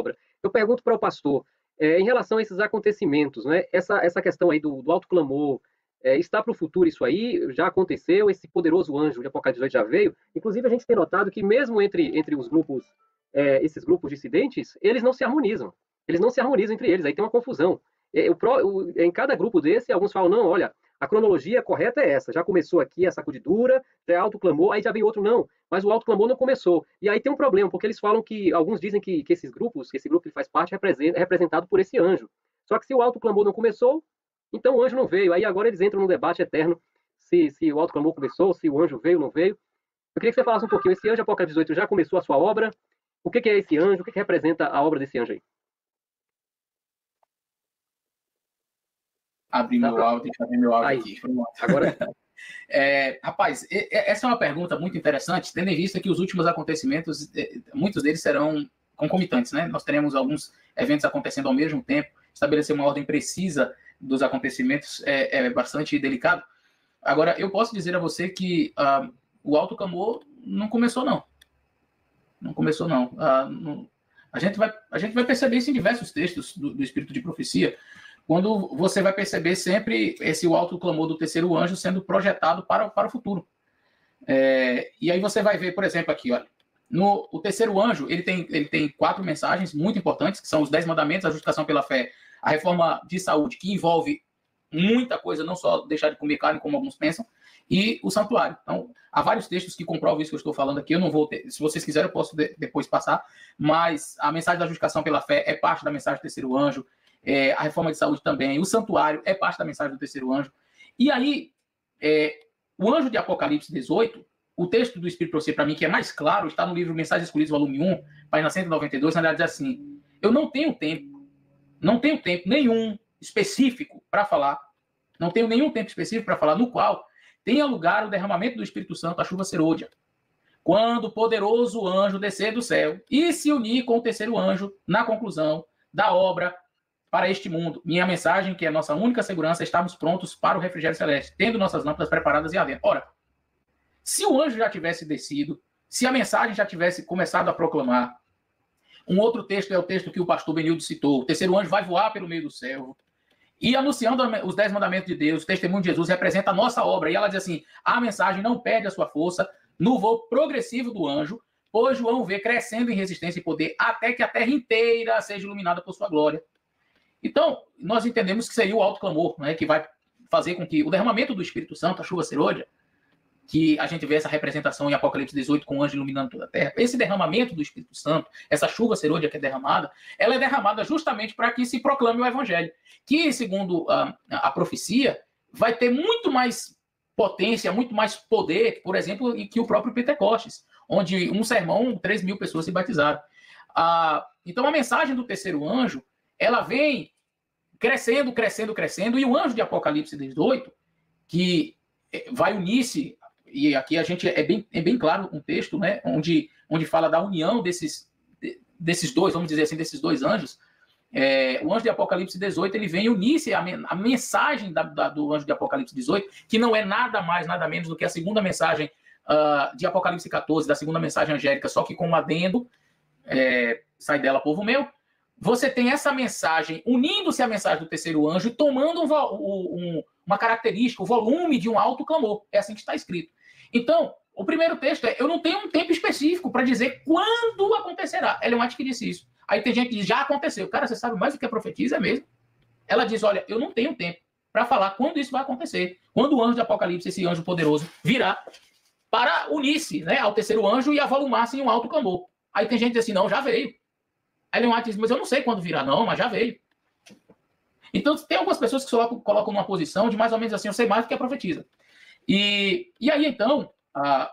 obra. Eu pergunto para o pastor, em relação a esses acontecimentos, né, essa questão aí do alto clamor, está para o futuro isso aí? Já aconteceu? Esse poderoso anjo de Apocalipse 18 já veio? Inclusive, a gente tem notado que mesmo entre os grupos, esses grupos dissidentes, eles não se harmonizam. Eles não se harmonizam entre eles, aí tem uma confusão. Em cada grupo desse, alguns falam, não, olha, a cronologia correta é essa, já começou aqui a sacudidura, já alto clamor, aí já vem outro, não, mas o alto clamor não começou. E aí tem um problema, porque eles falam que, alguns dizem que esses grupos, que esse grupo que faz parte é representado por esse anjo. Só que se o alto clamor não começou, então o anjo não veio. Aí agora eles entram num debate eterno se o alto clamor começou, se o anjo veio ou não veio. Eu queria que você falasse um pouquinho, esse anjo Apocalipse 18 já começou a sua obra? O que é esse anjo? O que representa a obra desse anjo aí? Abrir meu áudio aqui. Agora... rapaz, essa é uma pergunta muito interessante, tendo em vista que os últimos acontecimentos, muitos deles serão concomitantes, né? Nós teremos alguns eventos acontecendo ao mesmo tempo, estabelecer uma ordem precisa dos acontecimentos é bastante delicado. Agora, eu posso dizer a você que o alto clamor não começou, não. Não começou, não. A gente vai perceber isso em diversos textos do Espírito de Profecia, quando você vai perceber sempre o alto clamor do terceiro anjo sendo projetado para o futuro. E aí você vai ver, por exemplo, aqui, olha, o terceiro anjo, ele tem 4 mensagens muito importantes, que são os 10 mandamentos, a justificação pela fé, a reforma de saúde, que envolve muita coisa, não só deixar de comer carne, como alguns pensam, e o santuário. Então, há vários textos que comprovam isso que eu estou falando aqui, eu não vou ter, se vocês quiserem, eu posso depois passar, mas a mensagem da justificação pela fé é parte da mensagem do terceiro anjo, a reforma de saúde também, o santuário é parte da mensagem do terceiro anjo. E aí, o anjo de Apocalipse 18, o texto do Espírito Profecia, para mim, que é mais claro, está no livro Mensagens Escolhidas, volume 1, página 192, na verdade diz assim, eu não tenho tempo nenhum específico para falar, no qual tenha lugar o derramamento do Espírito Santo, a chuva serôdia, quando o poderoso anjo descer do céu e se unir com o terceiro anjo na conclusão da obra para este mundo. Minha mensagem, que é a nossa única segurança, estamos prontos para o refrigério celeste, tendo nossas lâmpadas preparadas e ardendo. Ora, se o anjo já tivesse descido, se a mensagem já tivesse começado a proclamar, um outro texto é o texto que o pastor Benildo citou, o terceiro anjo vai voar pelo meio do céu, e anunciando os 10 mandamentos de Deus, o testemunho de Jesus representa a nossa obra, e ela diz assim, a mensagem não perde a sua força no voo progressivo do anjo, pois João vê crescendo em resistência e poder, até que a terra inteira seja iluminada por sua glória. Então, nós entendemos que seria o alto clamor, né, que vai fazer com que o derramamento do Espírito Santo, a chuva serôdia, que a gente vê essa representação em Apocalipse 18 com o anjo iluminando toda a terra, esse derramamento do Espírito Santo, essa chuva serôdia que é derramada, ela é derramada justamente para que se proclame o evangelho, que, segundo a profecia, vai ter muito mais potência, muito mais poder, por exemplo, que o próprio Pentecostes, onde um sermão, 3.000 pessoas se batizaram. Então, a mensagem do terceiro anjo, ela vem crescendo, e o anjo de Apocalipse 18, que vai unir-se, e aqui a gente é bem claro um texto, né, onde fala da união desses dois, vamos dizer assim, desses dois anjos. O anjo de Apocalipse 18, ele vem unir-se à mensagem do anjo de Apocalipse 18, que não é nada mais, nada menos do que a segunda mensagem de Apocalipse 14, da segunda mensagem angélica, só que com um adendo, sai dela, povo meu. Você tem essa mensagem unindo-se à mensagem do terceiro anjo e tomando uma característica, o volume de um alto clamor. É assim que está escrito. Então, o primeiro texto eu não tenho um tempo específico para dizer quando acontecerá. Ellen White que disse isso. Aí tem gente que diz, já aconteceu. Cara, você sabe mais do que a profetiza, é mesmo? Ela diz, olha, eu não tenho tempo para falar quando isso vai acontecer. Quando o anjo de Apocalipse, esse anjo poderoso, virá para unir-se, né, ao terceiro anjo e avolumar-se em um alto clamor. Aí tem gente que diz assim, não, já veio. Aí Ellen White diz, mas eu não sei quando virá, não, mas já veio. Então, tem algumas pessoas que colocam numa posição de mais ou menos assim, eu sei mais do que a profetiza. E aí, então,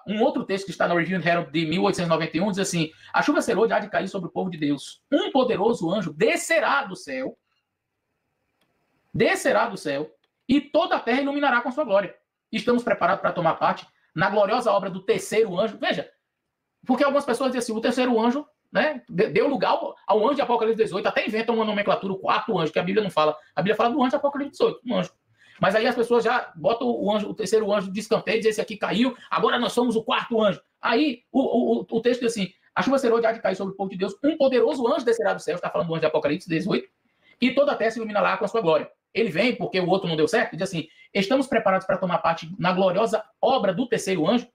um outro texto que está na Review and Herald de 1891 diz assim, a chuva serôdia há de cair sobre o povo de Deus. Um poderoso anjo descerá do céu, e toda a terra iluminará com sua glória. Estamos preparados para tomar parte na gloriosa obra do terceiro anjo. Veja, porque algumas pessoas dizem assim, o terceiro anjo, né, deu lugar ao anjo de Apocalipse 18, até inventam uma nomenclatura, o quarto anjo, que a Bíblia não fala. A Bíblia fala do anjo de Apocalipse 18, um anjo. Mas aí as pessoas já botam o terceiro anjo de escanteio, dizem esse aqui caiu, agora nós somos o quarto anjo. Aí o texto diz assim, A chuva serôdia há de cair sobre o povo de Deus, um poderoso anjo descerá do céu, está falando do anjo de Apocalipse 18, e toda a terra se iluminará com a sua glória. Ele vem porque o outro não deu certo, e diz assim, estamos preparados para tomar parte na gloriosa obra do terceiro anjo?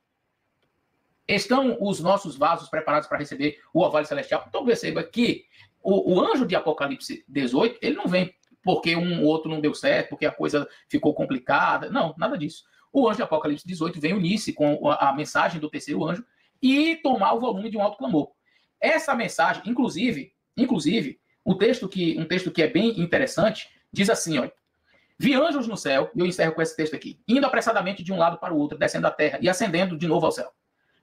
Estão os nossos vasos preparados para receber o orvalho celestial? Então perceba que o anjo de Apocalipse 18, ele não vem porque o outro não deu certo, porque a coisa ficou complicada. Não, nada disso. O anjo de Apocalipse 18 vem unir-se com a mensagem do terceiro anjo e tomar o volume de um alto clamor. Essa mensagem, inclusive, um texto que é bem interessante, diz assim, olha, vi anjos no céu, e eu encerro com esse texto aqui, indo apressadamente de um lado para o outro, descendo da terra e ascendendo de novo ao céu,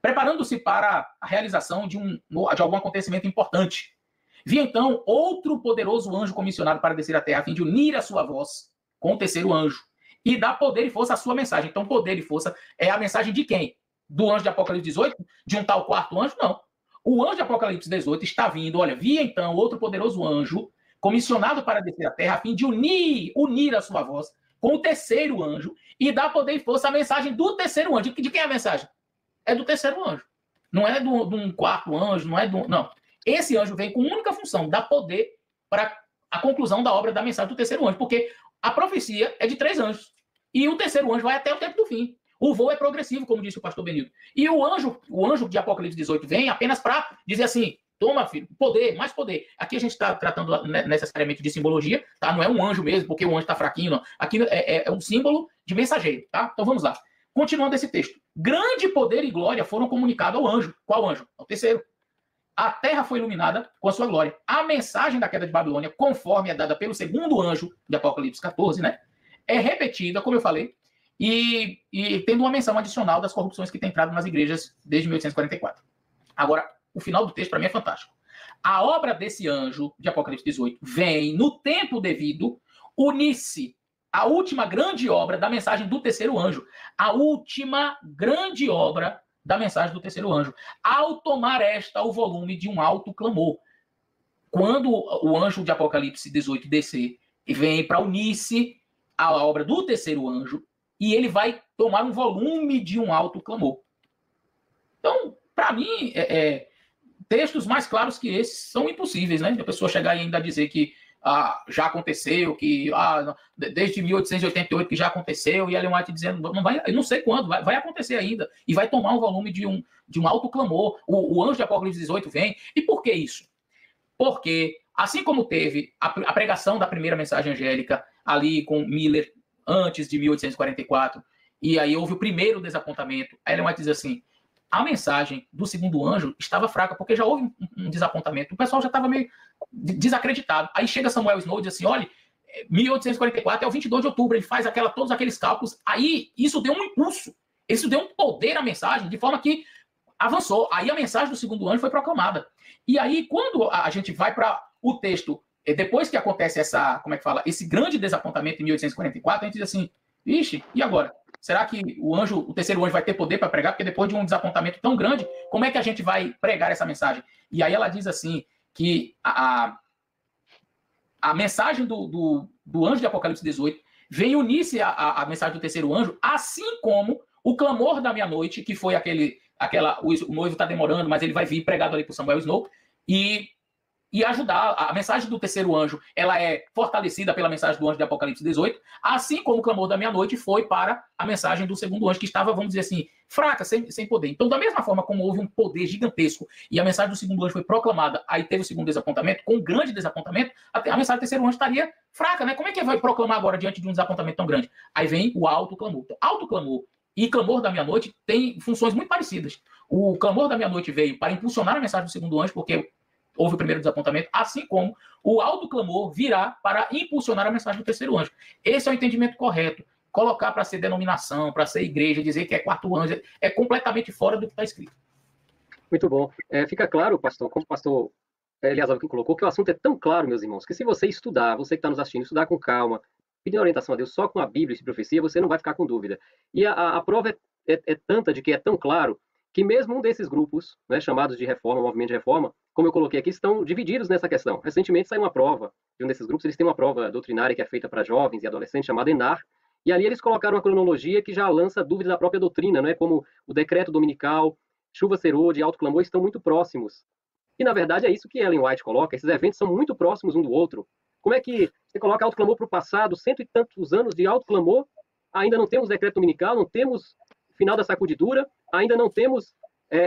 preparando-se para a realização de algum acontecimento importante. Vi então outro poderoso anjo comissionado para descer à terra, a fim de unir a sua voz com o terceiro anjo e dar poder e força à sua mensagem. Então, poder e força é a mensagem de quem? Do anjo de Apocalipse 18? De um tal quarto anjo? Não. O anjo de Apocalipse 18 está vindo, olha, vi então outro poderoso anjo comissionado para descer à terra, a fim de unir a sua voz com o terceiro anjo e dar poder e força à mensagem do terceiro anjo. De quem é a mensagem? É do terceiro anjo. Não é de um quarto anjo, não é do... Não. Esse anjo vem com única função, dar poder para a conclusão da obra da mensagem do terceiro anjo, porque a profecia é de 3 anjos. E o terceiro anjo vai até o tempo do fim. O voo é progressivo, como disse o pastor Benildo. E o anjo de Apocalipse 18 vem apenas para dizer assim, toma, filho, poder, mais poder. Aqui a gente está tratando necessariamente de simbologia, tá? Não é um anjo mesmo, porque o anjo está fraquinho, não. Aqui é um símbolo de mensageiro, tá? Então vamos lá. Continuando esse texto. Grande poder e glória foram comunicados ao anjo. Qual anjo? Ao terceiro. A terra foi iluminada com a sua glória. A mensagem da queda de Babilônia, conforme é dada pelo segundo anjo de Apocalipse 14, né, é repetida, como eu falei, e tendo uma menção adicional das corrupções que tem entrado nas igrejas desde 1844. Agora, o final do texto para mim é fantástico. A obra desse anjo de Apocalipse 18 vem, no tempo devido, unir-se à última grande obra da mensagem do terceiro anjo. A última grande obra da mensagem do terceiro anjo, ao tomar o volume de um alto clamor. Quando o anjo de Apocalipse 18 descer e vem para unir-se à obra do terceiro anjo, e ele vai tomar um volume de um alto clamor. Então, para mim, textos mais claros que esses são impossíveis, né? A pessoa chegar e ainda dizer que já aconteceu, que desde 1888 que já aconteceu, e Ellen White dizendo, não vai, eu não sei quando, vai acontecer ainda, e vai tomar um volume de um alto clamor. O anjo de Apocalipse 18 vem. E por que isso? Porque, assim como teve a pregação da primeira mensagem angélica ali com Miller, antes de 1844, e aí houve o primeiro desapontamento, a Ellen White diz assim, a mensagem do segundo anjo estava fraca, porque já houve um desapontamento, o pessoal já estava meio desacreditado. Aí chega Samuel Snow e diz assim, olha, 1844 é o 22 de outubro, ele faz todos aqueles cálculos, aí isso deu um impulso, isso deu um poder à mensagem, de forma que avançou. Aí a mensagem do segundo anjo foi proclamada. E aí, quando a gente vai para o texto, depois que acontece esse grande desapontamento em 1844, a gente diz assim, vixe, e agora? Será que o terceiro anjo vai ter poder para pregar? Porque depois de um desapontamento tão grande, como é que a gente vai pregar essa mensagem? E aí ela diz assim, que a mensagem do anjo de Apocalipse 18 vem unir-se à mensagem do terceiro anjo, assim como o clamor da meia-noite, que foi o noivo está demorando, mas ele vai vir pregado ali por Samuel Snow, e ajudar. A mensagem do terceiro anjo, ela é fortalecida pela mensagem do anjo de Apocalipse 18, assim como o clamor da meia-noite foi para a mensagem do segundo anjo, que estava, vamos dizer assim, fraca, sem poder. Então, da mesma forma como houve um poder gigantesco e a mensagem do segundo anjo foi proclamada, aí teve o segundo desapontamento, com um grande desapontamento, a mensagem do terceiro anjo estaria fraca, né? Como é que vai proclamar agora diante de um desapontamento tão grande? Aí vem o alto clamor. Então, alto clamor e clamor da meia-noite têm funções muito parecidas. O clamor da meia-noite veio para impulsionar a mensagem do segundo anjo, porque houve o primeiro desapontamento, assim como o alto clamor virá para impulsionar a mensagem do terceiro anjo. Esse é o entendimento correto. Colocar para ser denominação, para ser igreja, dizer que é quarto anjo, é completamente fora do que está escrito. Muito bom. Fica claro, pastor, como o pastor Elias Alvim colocou, que o assunto é tão claro, meus irmãos, que se você estudar, você que está nos assistindo, estudar com calma, pedir orientação a Deus só com a Bíblia e profecia, você não vai ficar com dúvida. E a prova é tanta de que é tão claro, que mesmo um desses grupos, né, chamados de reforma, movimento de reforma, como eu coloquei aqui, estão divididos nessa questão. Recentemente saiu uma prova de um desses grupos, eles têm uma prova doutrinária que é feita para jovens e adolescentes, chamada ENAR, e ali eles colocaram uma cronologia que já lança dúvida da própria doutrina, né, como o decreto dominical, chuva serôdia e alto clamor estão muito próximos. E, na verdade, é isso que Ellen White coloca, esses eventos são muito próximos um do outro. Como é que você coloca alto clamor para o passado, cento e tantos anos de alto clamor, ainda não temos decreto dominical, não temos final da sacudidura, ainda não temos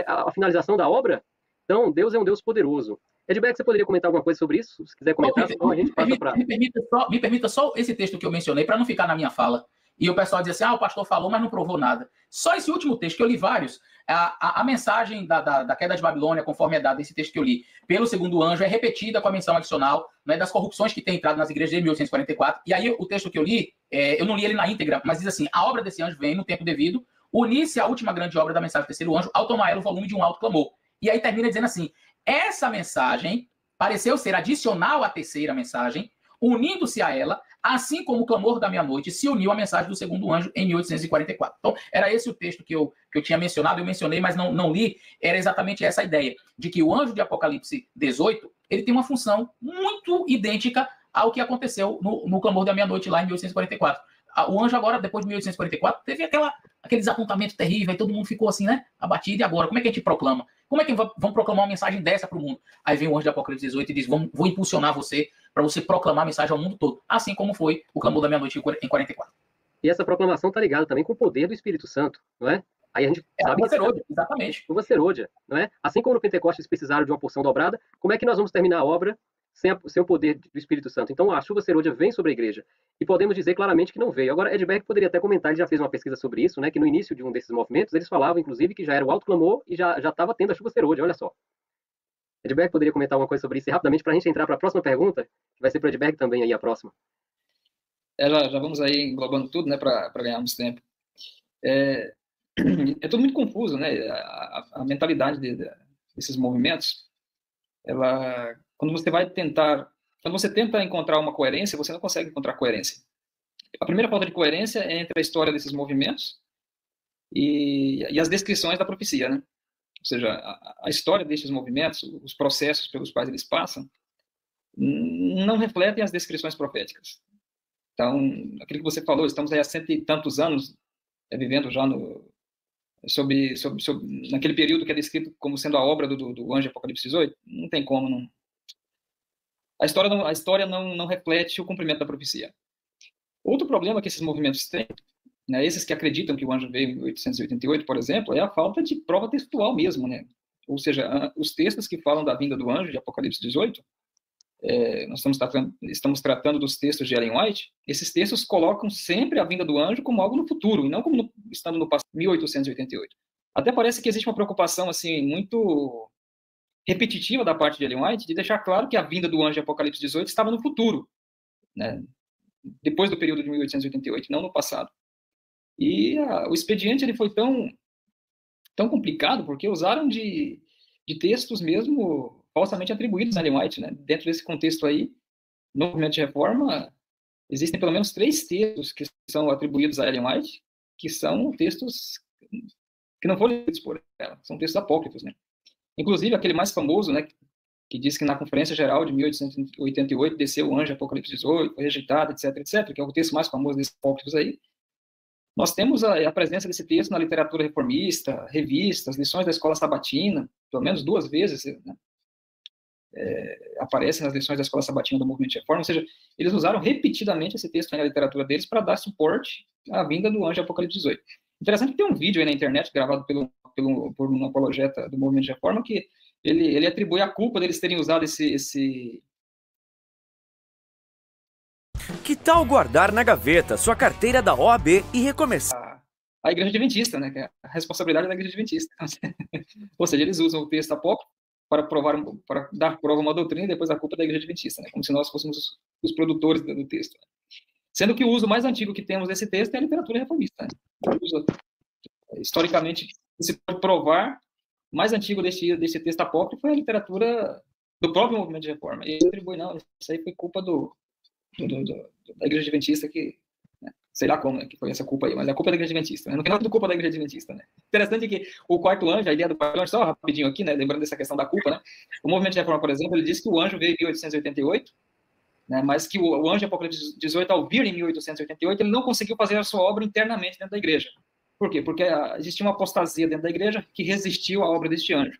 a finalização da obra? Então, Deus é um Deus poderoso. Edbeck, você poderia comentar alguma coisa sobre isso? Se quiser comentar, senão a gente passa para... Me permita só esse texto que eu mencionei, para não ficar na minha fala. E o pessoal diz assim, o pastor falou, mas não provou nada. Só esse último texto, que eu li vários, a mensagem da queda de Babilônia, conforme é dada esse texto que eu li, pelo segundo anjo, é repetida com a menção adicional, né, das corrupções que tem entrado nas igrejas de 1844. E aí o texto que eu li, eu não li ele na íntegra, mas diz assim, a obra desse anjo vem no tempo devido, unir-se à última grande obra da mensagem do terceiro anjo, ao tomar ela o volume de um alto clamor. E aí termina dizendo assim, essa mensagem pareceu ser adicional à terceira mensagem, unindo-se a ela, assim como o clamor da meia-noite se uniu à mensagem do segundo anjo em 1844. Então, era esse o texto que eu tinha mencionado, eu mencionei, mas não li, era exatamente essa a ideia, de que o anjo de Apocalipse 18, ele tem uma função muito idêntica ao que aconteceu no clamor da meia-noite lá em 1844. O anjo agora, depois de 1844, teve aquele desapontamento terrível, aí todo mundo ficou assim, né, abatido, e agora, como é que a gente proclama? Como é que vamos proclamar uma mensagem dessa para o mundo? Aí vem o anjo de Apocalipse 18 e diz, vou impulsionar você para você proclamar a mensagem ao mundo todo, assim como foi o clamor da meia-noite em 44. E essa proclamação está ligada também com o poder do Espírito Santo, não é? Aí a gente sabe que serôdia, exatamente. Chuva serôdia, não é? Assim como no Pentecostes precisaram de uma porção dobrada, como é que nós vamos terminar a obra sem o poder do Espírito Santo? Então a chuva serôdia vem sobre a igreja. E podemos dizer claramente que não veio. Agora, Edbeck poderia até comentar, ele já fez uma pesquisa sobre isso, né? Que no início de um desses movimentos, eles falavam, inclusive, que já era o alto clamor e já estava tendo a chuva serôdia, olha só. Edbeck poderia comentar alguma coisa sobre isso e rapidamente para a gente entrar para a próxima pergunta, que vai ser para o Edbeck também aí a próxima. Já vamos aí englobando tudo, né, para ganharmos tempo. É tudo muito confuso, né? A mentalidade desses movimentos, quando você tenta encontrar uma coerência, você não consegue encontrar coerência. A primeira falta de coerência é entre a história desses movimentos e as descrições da profecia, né? Ou seja, a história desses movimentos, os processos pelos quais eles passam, não refletem as descrições proféticas. Então, aquilo que você falou, estamos aí há 100 e tantos anos vivendo já naquele período que é descrito como sendo a obra do anjo Apocalipse 18, não tem como. Não. A história não reflete o cumprimento da profecia. Outro problema que esses movimentos têm, né, esses que acreditam que o anjo veio em 1888, por exemplo, é a falta de prova textual mesmo, né? Ou seja, os textos que falam da vinda do anjo de Apocalipse 18, nós estamos tratando dos textos de Ellen White, esses textos colocam sempre a vinda do anjo como algo no futuro, e não como estando no passado, 1888. Até parece que existe uma preocupação assim muito repetitiva da parte de Ellen White de deixar claro que a vinda do anjo de Apocalipse 18 estava no futuro, né? Depois do período de 1888, não no passado. E o expediente ele foi tão complicado porque usaram de textos mesmo falsamente atribuídos a Ellen White, né? Dentro desse contexto aí, no movimento de reforma, existem pelo menos 3 textos que são atribuídos a Ellen White, que são textos que não foram escritos por ela, são textos apócrifos, né? Inclusive, aquele mais famoso, né, que diz que na Conferência Geral de 1888 desceu o anjo Apocalipse 18, foi rejeitado, etc., etc., que é o texto mais famoso desses apócrifos aí. Nós temos a presença desse texto na literatura reformista, revistas, lições da escola sabatina, pelo menos 2 vezes, né? Aparece nas lições da escola sabatina do movimento de reforma, ou seja, eles usaram repetidamente esse texto na literatura deles para dar suporte à vinda do anjo Apocalipse 18. Interessante que tem um vídeo aí na internet gravado por um apologeta do movimento de reforma que ele atribui a culpa deles terem usado esse... Que tal guardar na gaveta sua carteira da OAB e recomeçar? A Igreja Adventista, né? Que é a responsabilidade da Igreja Adventista. Ou seja, eles usam o texto apócrifo para dar prova a uma doutrina e depois a culpa da Igreja Adventista, né? Como se nós fôssemos os produtores do texto. Sendo que o uso mais antigo que temos desse texto é a literatura reformista, né? Historicamente, se pode provar, o mais antigo desse texto apócrifo é a literatura do próprio movimento de reforma. E ele atribui, não, isso aí foi culpa da Igreja Adventista que... Né? Sei lá como, né, que foi essa culpa aí, mas é a culpa da Igreja Adventista, né? Não tem nada de culpa da Igreja Adventista, né? Interessante que o quarto anjo, a ideia do quarto anjo, só rapidinho aqui, né, lembrando dessa questão da culpa, né? O movimento de reforma, por exemplo, ele diz que o anjo veio em 1888, né, mas que o anjo Apocalipse 18, ao vir em 1888, ele não conseguiu fazer a sua obra internamente dentro da igreja. Por quê? Porque existia uma apostasia dentro da igreja que resistiu à obra deste anjo.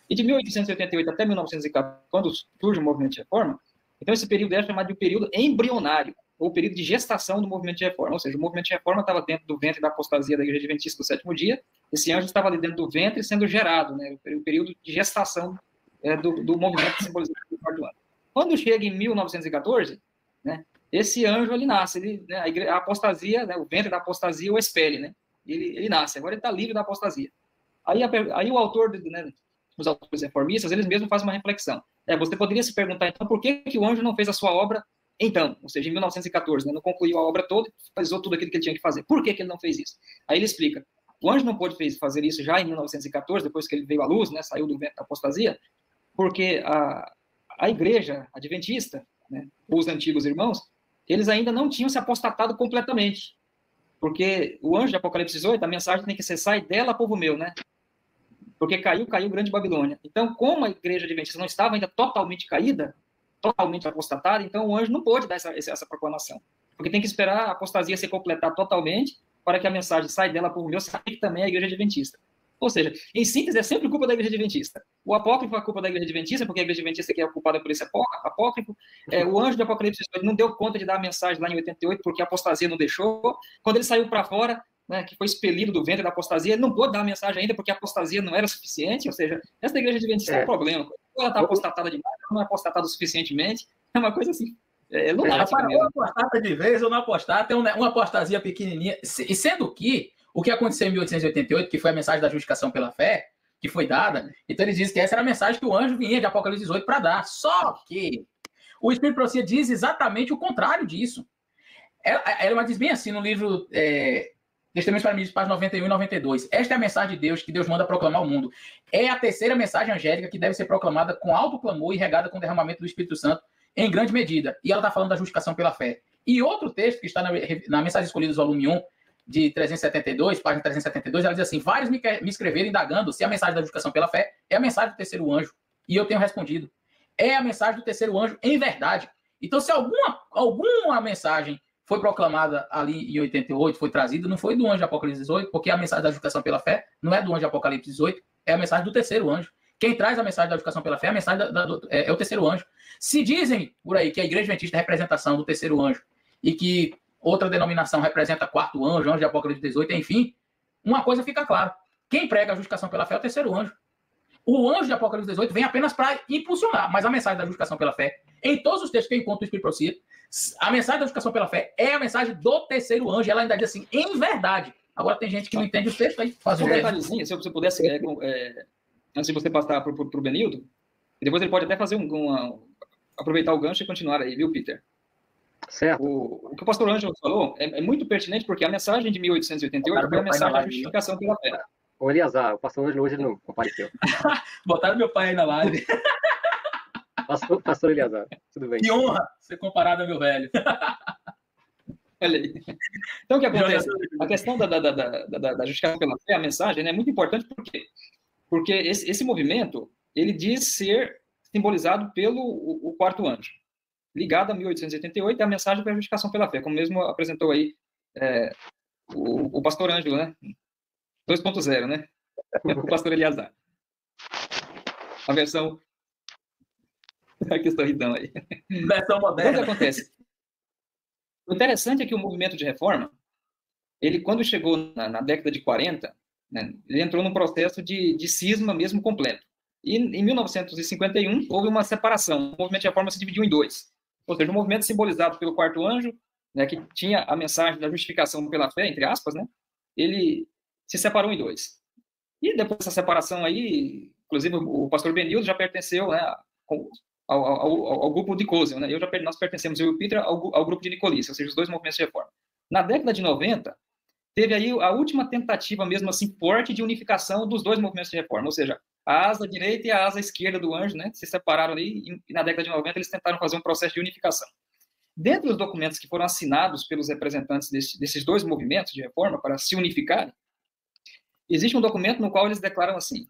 E de 1888 até 1914, quando surge o movimento de reforma, então esse período é chamado de período embrionário, ou período de gestação do movimento de reforma. Ou seja, o movimento de reforma estava dentro do ventre da apostasia da Igreja Adventista do Sétimo Dia, esse anjo estava ali dentro do ventre sendo gerado, né? O período de gestação do movimento simbolizado pelo quarto ano. Quando chega em 1914, né, esse anjo ele nasce, né, a apostasia, né, o ventre da apostasia o expele, né? Ele nasce, agora ele está livre da apostasia. Aí o autor, né, os autores reformistas, eles mesmos fazem uma reflexão. Você poderia se perguntar, então, por que o anjo não fez a sua obra então? Ou seja, em 1914, né, não concluiu a obra toda, fez tudo aquilo que ele tinha que fazer. Por que ele não fez isso? Aí ele explica. O anjo não pôde fazer isso já em 1914, depois que ele veio à luz, né, saiu do ventre da apostasia, porque a igreja adventista, né, os antigos irmãos, eles ainda não tinham se apostatado completamente. Porque o anjo de Apocalipse 18, a mensagem tem que ser: sai dela, povo meu, né? Porque caiu grande Babilônia. Então, como a igreja adventista não estava ainda totalmente caída, totalmente apostatada, então o anjo não pôde dar essa proclamação. Porque tem que esperar a apostasia se completar totalmente para que a mensagem sai dela, povo meu, sai também a igreja adventista. Ou seja, em síntese, é sempre culpa da igreja adventista. O apócrifo é a culpa da igreja adventista, porque a igreja adventista que é culpada por esse apócrifo. O anjo do Apocalipse não deu conta de dar a mensagem lá em 88, porque a apostasia não deixou. Quando ele saiu para fora, né, que foi expelido do ventre da apostasia, ele não pôde dar a mensagem ainda, porque a apostasia não era suficiente. Ou seja, essa igreja adventista é um problema. Ela está apostatada demais, não é apostatada suficientemente. É uma coisa assim. Lunática mesmo. Ou apostata de vez ou não apostata, tem uma apostasia pequenininha. E sendo que o que aconteceu em 1888, que foi a mensagem da justificação pela fé, que foi dada, então eles dizem que essa era a mensagem que o anjo vinha de Apocalipse 18 para dar. Só que o Espírito de Profecia diz exatamente o contrário disso. Ela diz bem assim no livro Testemunhos para Ministros, páginas 91 e 92. Esta é a mensagem de Deus que Deus manda proclamar ao mundo. É a terceira mensagem angélica que deve ser proclamada com alto clamor e regada com derramamento do Espírito Santo em grande medida. E ela está falando da justificação pela fé. E outro texto que está na Mensagem Escolhida, volume 1, de 372, página 372, ela diz assim: vários me escreveram indagando se a mensagem da justificação pela fé é a mensagem do terceiro anjo. E eu tenho respondido: é a mensagem do terceiro anjo em verdade. Então, se alguma mensagem foi proclamada ali em 88, foi trazida, não foi do anjo de Apocalipse 18, porque a mensagem da justificação pela fé não é do anjo de Apocalipse 18, é a mensagem do terceiro anjo. Quem traz a mensagem da justificação pela fé é a mensagem é o terceiro anjo. Se dizem por aí que a igreja adventista é a representação do terceiro anjo e que outra denominação representa quarto anjo, anjo de Apocalipse 18, enfim, uma coisa fica clara: quem prega a justificação pela fé é o terceiro anjo. O anjo de Apocalipse 18 vem apenas para impulsionar, mas a mensagem da justificação pela fé, em todos os textos que eu encontro do Espírito de Profecia, a mensagem da justificação pela fé é a mensagem do terceiro anjo. Ela ainda diz assim: em verdade. Agora tem gente que não entende o texto, aí faz um detalhezinho, se eu pudesse, antes de você passar para o Benildo, e depois ele pode até fazer aproveitar o gancho e continuar aí, viu, Peter? Certo. O que o pastor Ângelo falou é muito pertinente, porque a mensagem de 1888 foi a mensagem da justificação pela fé. Ô, Eliazar, o pastor Ângelo hoje não compareceu. Botaram meu pai aí na live. Pastor Eliazar, tudo bem. Que honra ser comparado ao meu velho. Olha aí. Então, o que acontece? A questão da justificação pela fé, a mensagem, é muito importante, por quê? Porque esse movimento, ele diz ser simbolizado pelo o quarto anjo, ligado a 1888, é a mensagem para a justificação pela fé, como mesmo apresentou aí o pastor Ângelo, né? 2.0, né? O pastor Eliazar. A versão... que sorridão aí. Versão moderna. Então, o que acontece? O interessante é que o movimento de reforma, ele, quando chegou na década de 40, né, ele entrou num processo de cisma mesmo completo. E em 1951, houve uma separação. O movimento de reforma se dividiu em dois. Ou seja, o movimento simbolizado pelo quarto anjo, né, que tinha a mensagem da justificação pela fé, entre aspas, né, ele se separou em dois. E depois dessa separação aí, inclusive o pastor Benildo já pertenceu, né, ao grupo de Cosel, né? Nós pertencemos, eu e o Peter, ao grupo de Nicolice, ou seja, os dois movimentos de reforma. Na década de 90, teve aí a última tentativa mesmo assim forte de unificação dos dois movimentos de reforma, ou seja, a asa direita e a asa esquerda do anjo, né, se separaram ali, e na década de 90 eles tentaram fazer um processo de unificação. Dentre os documentos que foram assinados pelos representantes desses dois movimentos de reforma para se unificarem, existe um documento no qual eles declaram assim: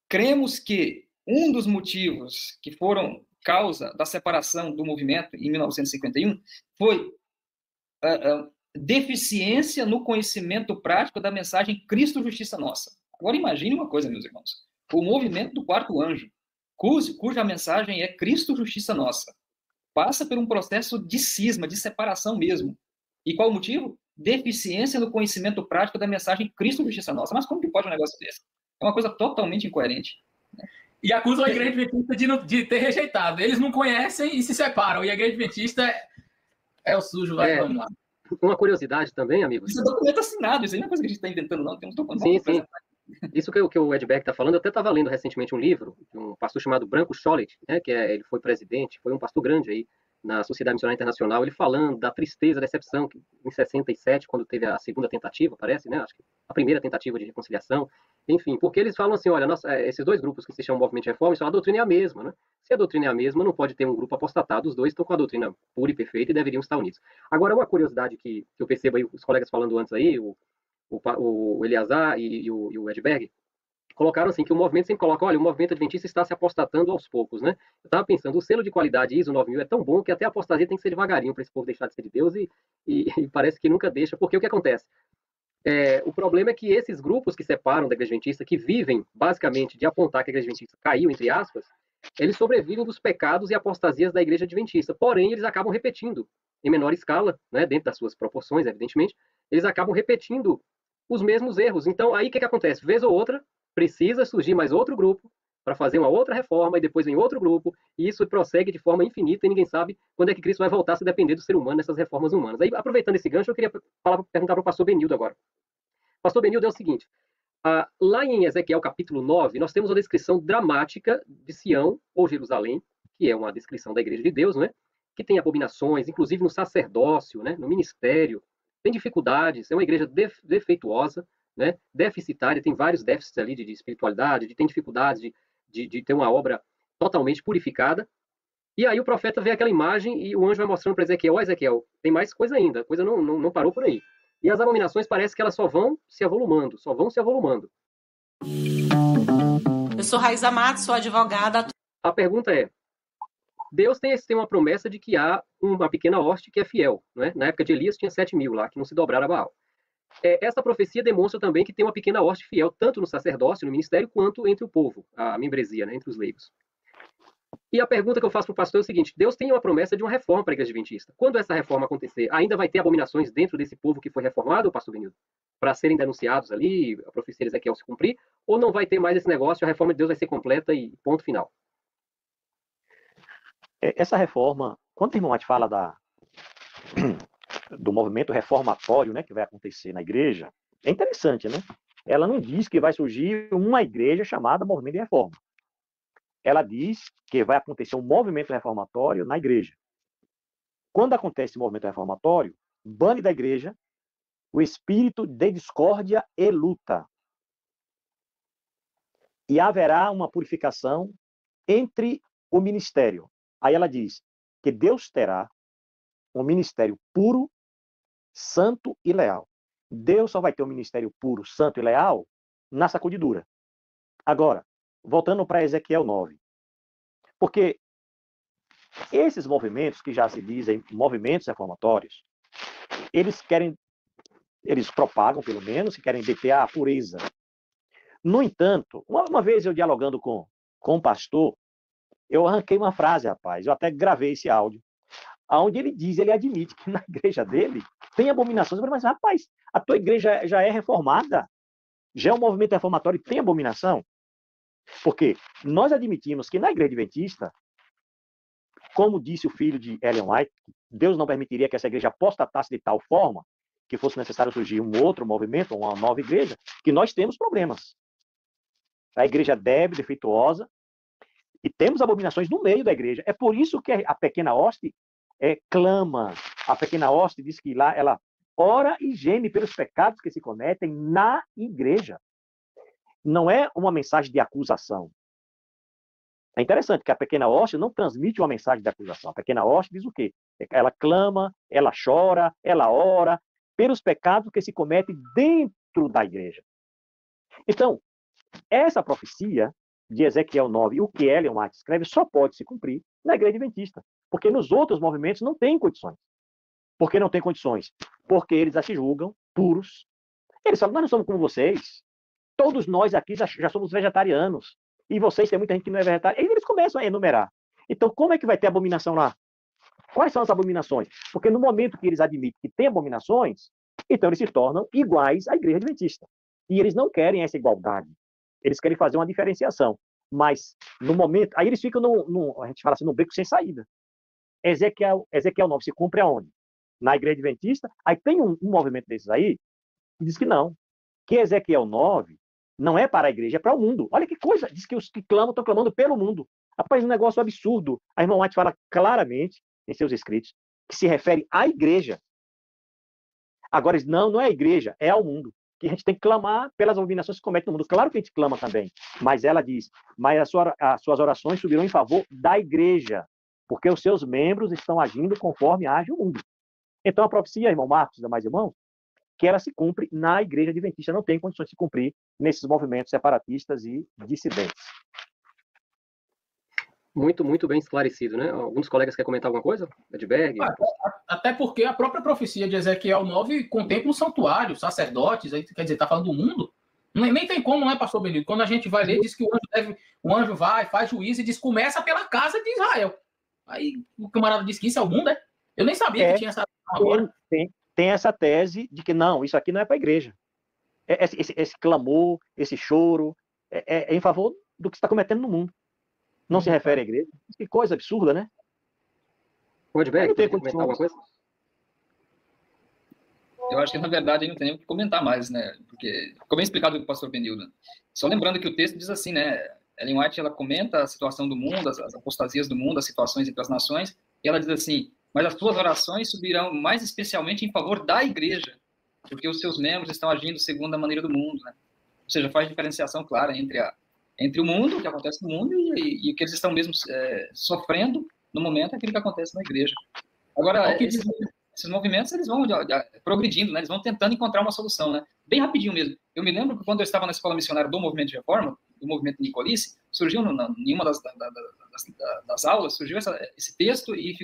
cremos que um dos motivos que foram causa da separação do movimento em 1951 foi deficiência no conhecimento prático da mensagem Cristo Justiça Nossa. Agora imagine uma coisa, meus irmãos. O movimento do quarto anjo, cuja mensagem é Cristo Justiça Nossa, passa por um processo de cisma, de separação mesmo. E qual o motivo? Deficiência no conhecimento prático da mensagem Cristo Justiça Nossa. Mas como que pode um negócio desse? É uma coisa totalmente incoerente. E acusam a Igreja Adventista de ter rejeitado. Eles não conhecem e se separam. E a Igreja Adventista é o sujo, vamos lá. Uma curiosidade também, amigos. Isso é documento assinado, isso aí não é coisa que a gente está inventando, não. Tem uns documentos. Sim. Isso que o Ed Beck está falando, eu até estava lendo recentemente um livro de um pastor chamado Branko Scholet, né, ele foi presidente, foi um pastor grande aí na Sociedade Missionária Internacional, ele falando da tristeza, da decepção, que em 67, quando teve a segunda tentativa, parece, né, acho que a primeira tentativa de reconciliação, enfim, porque eles falam assim, olha, esses dois grupos que se chamam Movimento de Reforma, a doutrina é a mesma, né? Se a doutrina é a mesma, não pode ter um grupo apostatado, os dois estão com a doutrina pura e perfeita e deveriam estar unidos. Agora, uma curiosidade que eu percebo aí, os colegas falando antes aí, o Eleazar e o Edberg, colocaram assim, que o movimento sempre coloca, olha, o movimento adventista está se apostatando aos poucos, né? Eu estava pensando, o selo de qualidade ISO 9000 é tão bom que até a apostasia tem que ser devagarinho para esse povo deixar de ser de Deus e parece que nunca deixa, porque o que acontece? O problema é que esses grupos que separam da Igreja Adventista, que vivem basicamente de apontar que a Igreja Adventista caiu, entre aspas, eles sobrevivem dos pecados e apostasias da Igreja Adventista, porém eles acabam repetindo, em menor escala, né, dentro das suas proporções, evidentemente, eles acabam repetindo os mesmos erros. Então, aí o que acontece? Vez ou outra, precisa surgir mais outro grupo para fazer uma outra reforma, e depois vem outro grupo, e isso prossegue de forma infinita, e ninguém sabe quando é que Cristo vai voltar, se depender do ser humano nessas reformas humanas. Aí, aproveitando esse gancho, eu queria perguntar para o pastor Benildo agora. O pastor Benildo é o seguinte, lá em Ezequiel capítulo 9, nós temos uma descrição dramática de Sião, ou Jerusalém, que é uma descrição da Igreja de Deus, né? Que tem abominações, inclusive no sacerdócio, né? No ministério, tem dificuldades, é uma igreja defeituosa, né? Deficitária, tem vários déficits ali de espiritualidade, tem dificuldades de ter uma obra totalmente purificada. E aí o profeta vê aquela imagem e o anjo vai mostrando para Ezequiel, Ezequiel, tem mais coisa ainda, a coisa não parou por aí. E as abominações parece que elas só vão se avolumando. Eu sou Raíza Matos, sou advogada. A pergunta é, Deus tem uma promessa de que há uma pequena hoste que é fiel, né? Na época de Elias tinha 7.000 lá, que não se dobraram a Baal. Essa profecia demonstra também que tem uma pequena hoste fiel, tanto no sacerdócio, no ministério, quanto entre o povo, a membresia, né? Entre os leigos. E a pergunta que eu faço para o pastor é o seguinte, Deus tem uma promessa de uma reforma para a Igreja Adventista. Quando essa reforma acontecer, ainda vai ter abominações dentro desse povo que foi reformado, pastor Benildo? Para serem denunciados ali, a profecia de Ezequiel se cumprir, ou não vai ter mais esse negócio, a reforma de Deus vai ser completa e ponto final? Essa reforma, quando o irmão Mate fala do movimento reformatório, né, que vai acontecer na igreja, é interessante, né? Ela não diz que vai surgir uma igreja chamada Movimento de Reforma. Ela diz que vai acontecer um movimento reformatório na igreja. Quando acontece o movimento reformatório, bane da igreja o espírito de discórdia e luta. E haverá uma purificação entre o ministério. Aí ela diz que Deus terá um ministério puro, santo e leal. Deus só vai ter um ministério puro, santo e leal na sacudidura. Agora, voltando para Ezequiel 9. Porque esses movimentos, que já se dizem movimentos reformatórios, eles propagam, pelo menos, que querem deter a pureza. No entanto, uma vez eu dialogando com um pastor, eu arranquei uma frase, rapaz, eu até gravei esse áudio, onde ele admite que na igreja dele tem abominações. Eu falei, mas rapaz, a tua igreja já é reformada? Já é um movimento reformatório e tem abominação? Porque nós admitimos que na igreja adventista, como disse o filho de Ellen White, Deus não permitiria que essa igreja apostatasse de tal forma que fosse necessário surgir um outro movimento, uma nova igreja, que nós temos problemas. A igreja débil, defeituosa, e temos abominações no meio da igreja. É por isso que a pequena hoste clama. A pequena hoste diz que lá ela ora e geme pelos pecados que se cometem na igreja. Não é uma mensagem de acusação. É interessante que a pequena hoste não transmite uma mensagem de acusação. A pequena hoste diz o quê? Ela clama, ela chora, ela ora pelos pecados que se cometem dentro da igreja. Então, essa profecia de Ezequiel 9, o que Ellen White escreve, só pode se cumprir na igreja adventista, porque nos outros movimentos não tem condições. Por que não tem condições? Porque eles já se julgam puros. Eles falam, nós não somos como vocês. Todos nós aqui já somos vegetarianos. E vocês, tem muita gente que não é vegetariana. E eles começam a enumerar. Então, como é que vai ter abominação lá? Quais são as abominações? Porque no momento que eles admitem que tem abominações, então eles se tornam iguais à Igreja Adventista. E eles não querem essa igualdade. Eles querem fazer uma diferenciação. Mas, no momento... Aí eles ficam, a gente fala assim, no beco sem saída. Ezequiel 9 se cumpre aonde? Na Igreja Adventista. Aí tem um movimento desses aí que diz que não. Que Ezequiel 9 não é para a igreja, é para o mundo. Olha que coisa. Diz que os que clamam estão clamando pelo mundo. Rapaz, um negócio absurdo. A irmã White fala claramente em seus escritos que se refere à igreja. Agora, não é a igreja, é ao mundo. Que a gente tem que clamar pelas abominações que comete no mundo. Claro que a gente clama também. Mas ela diz, mas as suas orações subirão em favor da igreja, porque os seus membros estão agindo conforme age o mundo. Então, a profecia, irmão Marcos e demais irmãos, que ela se cumpre na Igreja Adventista, não tem condições de se cumprir nesses movimentos separatistas e dissidentes. Muito, muito bem esclarecido, né? Alguns colegas querem comentar alguma coisa? Edberg? Até porque a própria profecia de Ezequiel 9 contempla um santuário, sacerdotes, aí, quer dizer, está falando do mundo. Nem tem como, não é, pastor Benito? Quando a gente vai ler, diz que o anjo vai, faz juízo e diz, começa pela casa de Israel. Aí o camarada diz que isso é o mundo, é? Eu nem sabia que tinha essa... Tem essa tese de que não, isso aqui não é para a igreja. Esse clamor, esse choro, é em favor do que se está cometendo no mundo. Não se refere à igreja. Que coisa absurda, né? O Edberg, quer comentar alguma coisa? Eu acho que, na verdade, não tem nem o que comentar mais, né? Porque ficou bem explicado pelo pastor Benildo. Só lembrando que o texto diz assim, né? Ellen White, ela comenta a situação do mundo, as apostasias do mundo, as situações entre as nações, e ela diz assim, mas as tuas orações subirão mais especialmente em favor da igreja, porque os seus membros estão agindo segundo a maneira do mundo, né? Ou seja, faz diferenciação clara entre o mundo, o que acontece no mundo, e o que eles estão mesmo sofrendo no momento, é aquilo que acontece na igreja. Agora, esses movimentos, eles vão progredindo, né? Eles vão tentando encontrar uma solução, né? Bem rapidinho mesmo. Eu me lembro que quando eu estava na escola missionária do Movimento de Reforma, do Movimento de Nicolice, surgiu em uma das aulas, surgiu esse texto e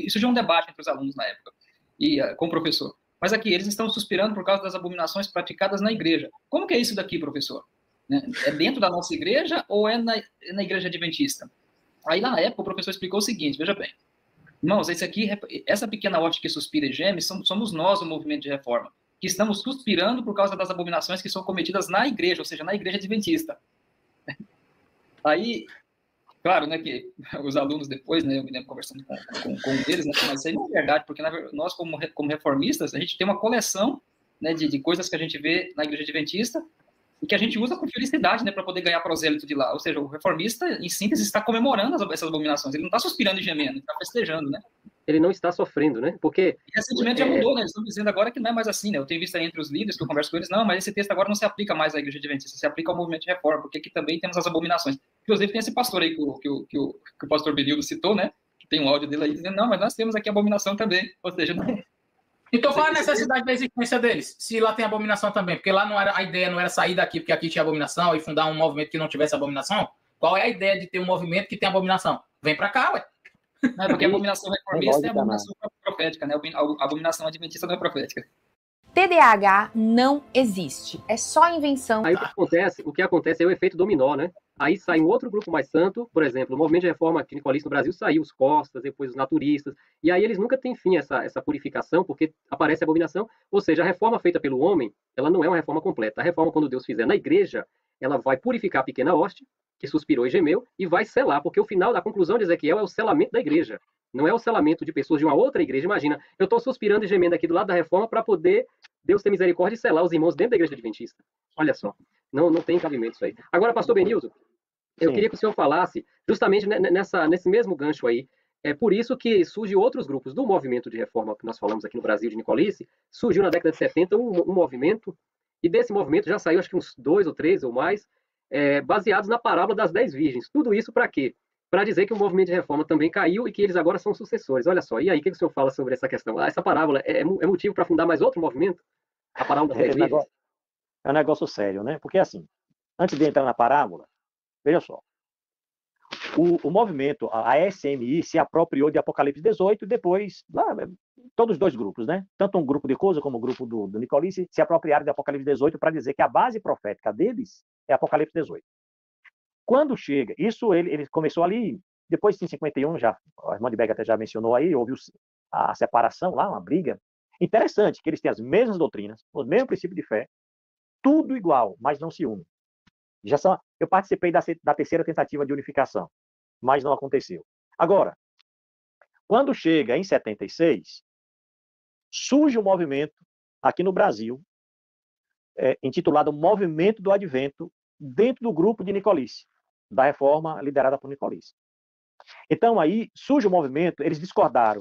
surgiu um debate entre os alunos na época, e com o professor. Mas aqui, eles estão suspirando por causa das abominações praticadas na igreja. Como que é isso daqui, professor? É dentro da nossa igreja ou é na igreja adventista? Aí, lá na época, o professor explicou o seguinte, veja bem. Irmãos, essa pequena hoste que suspira e geme, somos nós, o movimento de reforma, que estamos suspirando por causa das abominações que são cometidas na igreja, ou seja, na igreja adventista. Aí, claro, né, que os alunos depois, né, eu me lembro conversando com eles, né, mas isso aí não é verdade, porque nós, como reformistas, a gente tem uma coleção, né, de coisas que a gente vê na igreja adventista e que a gente usa com felicidade, né, para poder ganhar prosélito de lá. Ou seja, o reformista, em síntese, está comemorando essas abominações. Ele não está suspirando e gemendo, ele está festejando, né? Ele não está sofrendo, né? Porque... E recentemente já mudou, né? Eles estão dizendo agora que não é mais assim, né? Eu tenho visto aí entre os líderes que eu converso com eles, não, mas esse texto agora não se aplica mais à igreja adventista, se aplica ao movimento de reforma, porque aqui também temos as abominações. Inclusive tem esse pastor aí que o pastor Benildo citou, né? Que tem um áudio dele aí dizendo, não, mas nós temos aqui abominação também. Ou seja, não... Então, qual é a necessidade da existência deles? Se lá tem abominação também, porque lá a ideia não era sair daqui porque aqui tinha abominação e fundar um movimento que não tivesse abominação. Qual é a ideia de ter um movimento que tem abominação? Vem pra cá, ué. Não, porque a abominação reformista é a abominação profética, né? A abominação adventista não é profética. TDAH não existe, é só invenção. Aí o que acontece é o efeito dominó, né? Aí sai um outro grupo mais santo, por exemplo, o movimento de reforma nicolista no Brasil saiu os costas, depois os naturistas, e aí eles nunca têm fim essa purificação, porque aparece a abominação, ou seja, a reforma feita pelo homem, ela não é uma reforma completa. A reforma, quando Deus fizer na igreja, ela vai purificar a pequena hoste, que suspirou e gemeu, e vai selar, porque o final da conclusão de Ezequiel é o selamento da igreja. Não é o selamento de pessoas de uma outra igreja. Imagina, eu estou suspirando e gemendo aqui do lado da reforma para poder Deus ter misericórdia e selar os irmãos dentro da igreja adventista. Olha só, não tem cabimento isso aí. Agora, pastor Benildo, eu queria que o senhor falasse justamente nesse mesmo gancho aí. É por isso que surgem outros grupos do movimento de reforma que nós falamos aqui no Brasil, de Nicolice. Surgiu na década de 70 um movimento, e desse movimento já saiu acho que uns 2 ou 3 ou mais, baseados na parábola das 10 virgens. Tudo isso para quê? Para dizer que o movimento de reforma também caiu e que eles agora são sucessores. Olha só, e aí o que o senhor fala sobre essa questão? Essa parábola é motivo para fundar mais outro movimento? A parábola das 10 virgens? É um negócio sério, né? Porque assim, antes de entrar na parábola, veja só, o movimento, a SMI, se apropriou de Apocalipse 18 e depois todos os dois grupos, né? Tanto um grupo de Coisa como o grupo do Nicolice se apropriaram de Apocalipse 18 para dizer que a base profética deles é Apocalipse 18. Quando chega, isso ele começou ali, depois de 51, já, a irmã de Beck até já mencionou aí, houve a separação lá, uma briga. Interessante que eles têm as mesmas doutrinas, os mesmos princípios de fé, tudo igual, mas não se unem. Eu participei da terceira tentativa de unificação, mas não aconteceu. Agora, quando chega em 76, surge um movimento aqui no Brasil, intitulado Movimento do Advento, dentro do grupo de Nicolice, da reforma liderada por Nicolice. Então, aí surge o movimento, eles discordaram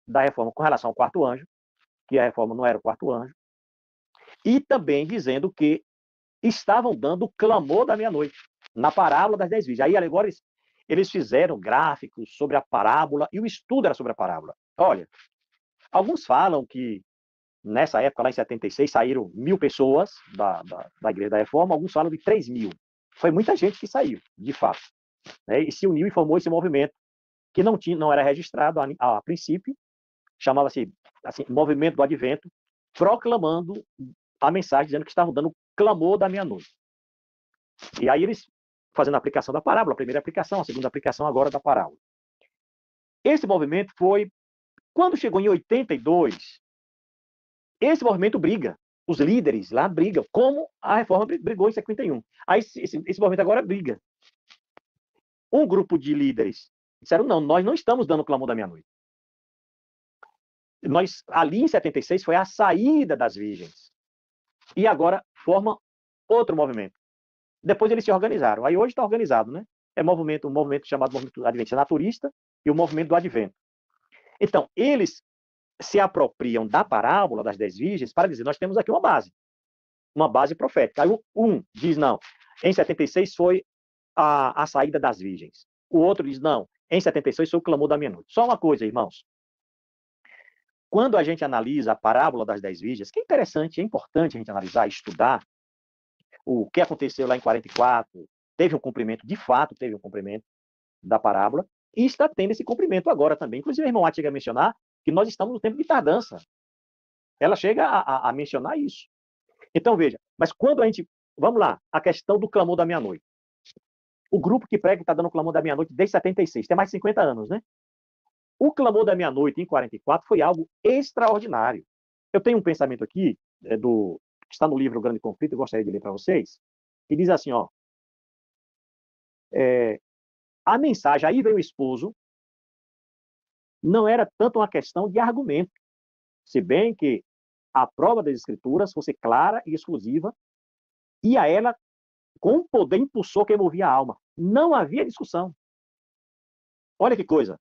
da reforma com relação ao quarto anjo, que a reforma não era o quarto anjo, e também dizendo que estavam dando o clamor da meia-noite, na parábola das 10 virgens. Aí, agora, eles fizeram gráficos sobre a parábola, e o estudo era sobre a parábola. Olha, alguns falam que nessa época, lá em 76, saíram 1.000 pessoas da Igreja da Reforma, alguns falam de 3.000. Foi muita gente que saiu, de fato, né? E se uniu e formou esse movimento, que não era registrado a princípio, chamava-se assim, Movimento do Advento, proclamando a mensagem, dizendo que estavam dando o clamor da meia-noite. E aí eles fazendo a aplicação da parábola, a primeira aplicação, a segunda aplicação agora da parábola. Esse movimento foi, quando chegou em 82, esse movimento briga. Os líderes lá brigam, como a reforma brigou em 51. Aí esse movimento agora briga. Um grupo de líderes disseram, não, nós não estamos dando o clamor da meia-noite. Ali em 76 foi a saída das virgens. E agora forma outro movimento. Depois eles se organizaram. Aí hoje está organizado, né? É um movimento chamado Movimento Adventista Naturista e o Movimento do Advento. Então, eles se apropriam da parábola das 10 virgens para dizer, nós temos aqui uma base profética. Aí um diz, não, em 76 foi a saída das virgens. O outro diz, não, em 76 foi o clamor da meia-noite. Só uma coisa, irmãos. Quando a gente analisa a parábola das 10 virgens, que é interessante, é importante a gente analisar, estudar o que aconteceu lá em 44, teve um cumprimento, de fato teve um cumprimento da parábola, e está tendo esse cumprimento agora também. Inclusive, a irmã chega a mencionar que nós estamos no tempo de tardança. Ela chega a mencionar isso. Então, veja, mas quando a gente... Vamos lá, a questão do clamor da meia-noite. O grupo que prega está dando o clamor da meia-noite desde 76, tem mais de 50 anos, né? O clamor da meia-noite em 44 foi algo extraordinário. Eu tenho um pensamento aqui, que está no livro O Grande Conflito, eu gostaria de ler para vocês, que diz assim, ó, a mensagem, aí veio o esposo, não era tanto uma questão de argumento, se bem que a prova das Escrituras fosse clara e exclusiva, e a ela, com o poder impulsor que movia a alma. Não havia discussão. Olha que coisa.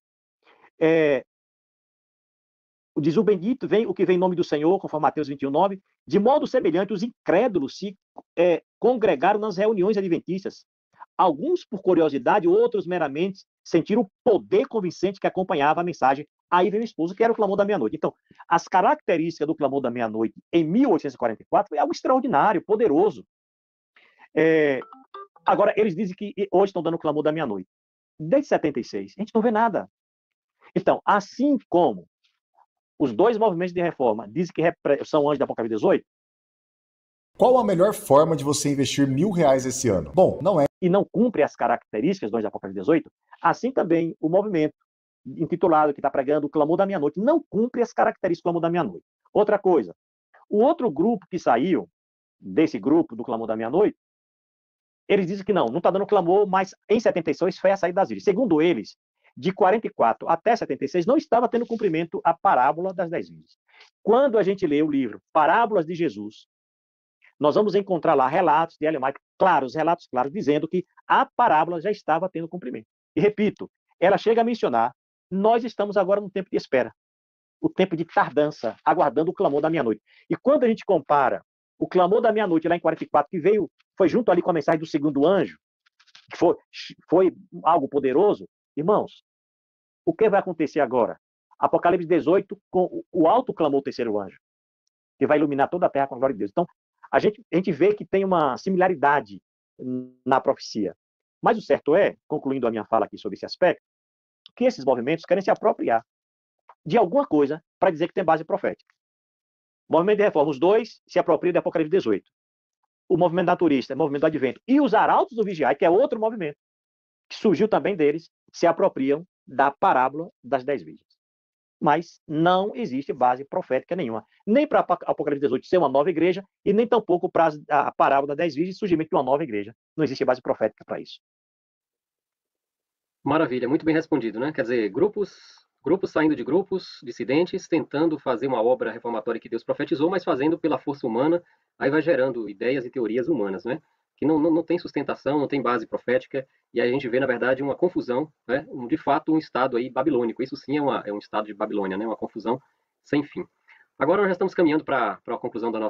Diz o bendito, vem o que vem em nome do Senhor, conforme Mateus 21:9, de modo semelhante, os incrédulos se congregaram nas reuniões adventistas. Alguns por curiosidade, outros meramente sentiram o poder convincente que acompanhava a mensagem. Aí vem o esposo, que era o clamor da meia-noite. Então, as características do clamor da meia-noite em 1844 foi algo extraordinário, poderoso. Agora, eles dizem que hoje estão dando o clamor da meia-noite. Desde 76, a gente não vê nada. Então, assim como os dois movimentos de reforma dizem que são anjos da Apocalipse 18, qual a melhor forma de você investir R$1.000 esse ano? Bom, não é. E não cumpre as características do anjo da Apocalipse 18, assim também o movimento intitulado, que está pregando o clamor da meia-noite, não cumpre as características do clamor da meia-noite. Outra coisa, o outro grupo que saiu desse grupo do clamor da meia-noite, eles dizem que não está dando clamor, mas em 76 foi a saída das virgens. Segundo eles, de 44 até 76, não estava tendo cumprimento a parábola das 10 virgens. Quando a gente lê o livro Parábolas de Jesus, nós vamos encontrar lá relatos de Ellen White, relatos claros, dizendo que a parábola já estava tendo cumprimento. E repito, ela chega a mencionar, nós estamos agora no tempo de espera, o tempo de tardança, aguardando o clamor da meia-noite. E quando a gente compara o clamor da meia-noite lá em 44, que foi junto ali com a mensagem do segundo anjo, que foi algo poderoso, irmãos, o que vai acontecer agora? Apocalipse 18, com o alto clamor do terceiro anjo, que vai iluminar toda a terra com a glória de Deus. Então, a gente vê que tem uma similaridade na profecia. Mas o certo é, concluindo a minha fala aqui sobre esse aspecto, que esses movimentos querem se apropriar de alguma coisa para dizer que tem base profética. O movimento de reforma, os dois se apropriam de Apocalipse 18. O movimento naturista, o movimento do advento, e os arautos do vigiai, que é outro movimento, que surgiu também deles, se apropriam da parábola das 10 virgens. Mas não existe base profética nenhuma. Nem para Apocalipse 18 ser uma nova igreja, e nem tampouco para a parábola das 10 virgens surgimento de uma nova igreja. Não existe base profética para isso. Maravilha, muito bem respondido, né? Quer dizer, grupos saindo de grupos, dissidentes, tentando fazer uma obra reformatória que Deus profetizou, mas fazendo pela força humana, aí vai gerando ideias e teorias humanas, né? Que não tem sustentação, não tem base profética, e aí a gente vê, na verdade, uma confusão, né? De fato, um estado aí babilônico. Isso sim é um estado de Babilônia, né? Uma confusão sem fim. Agora nós já estamos caminhando para a conclusão da nossa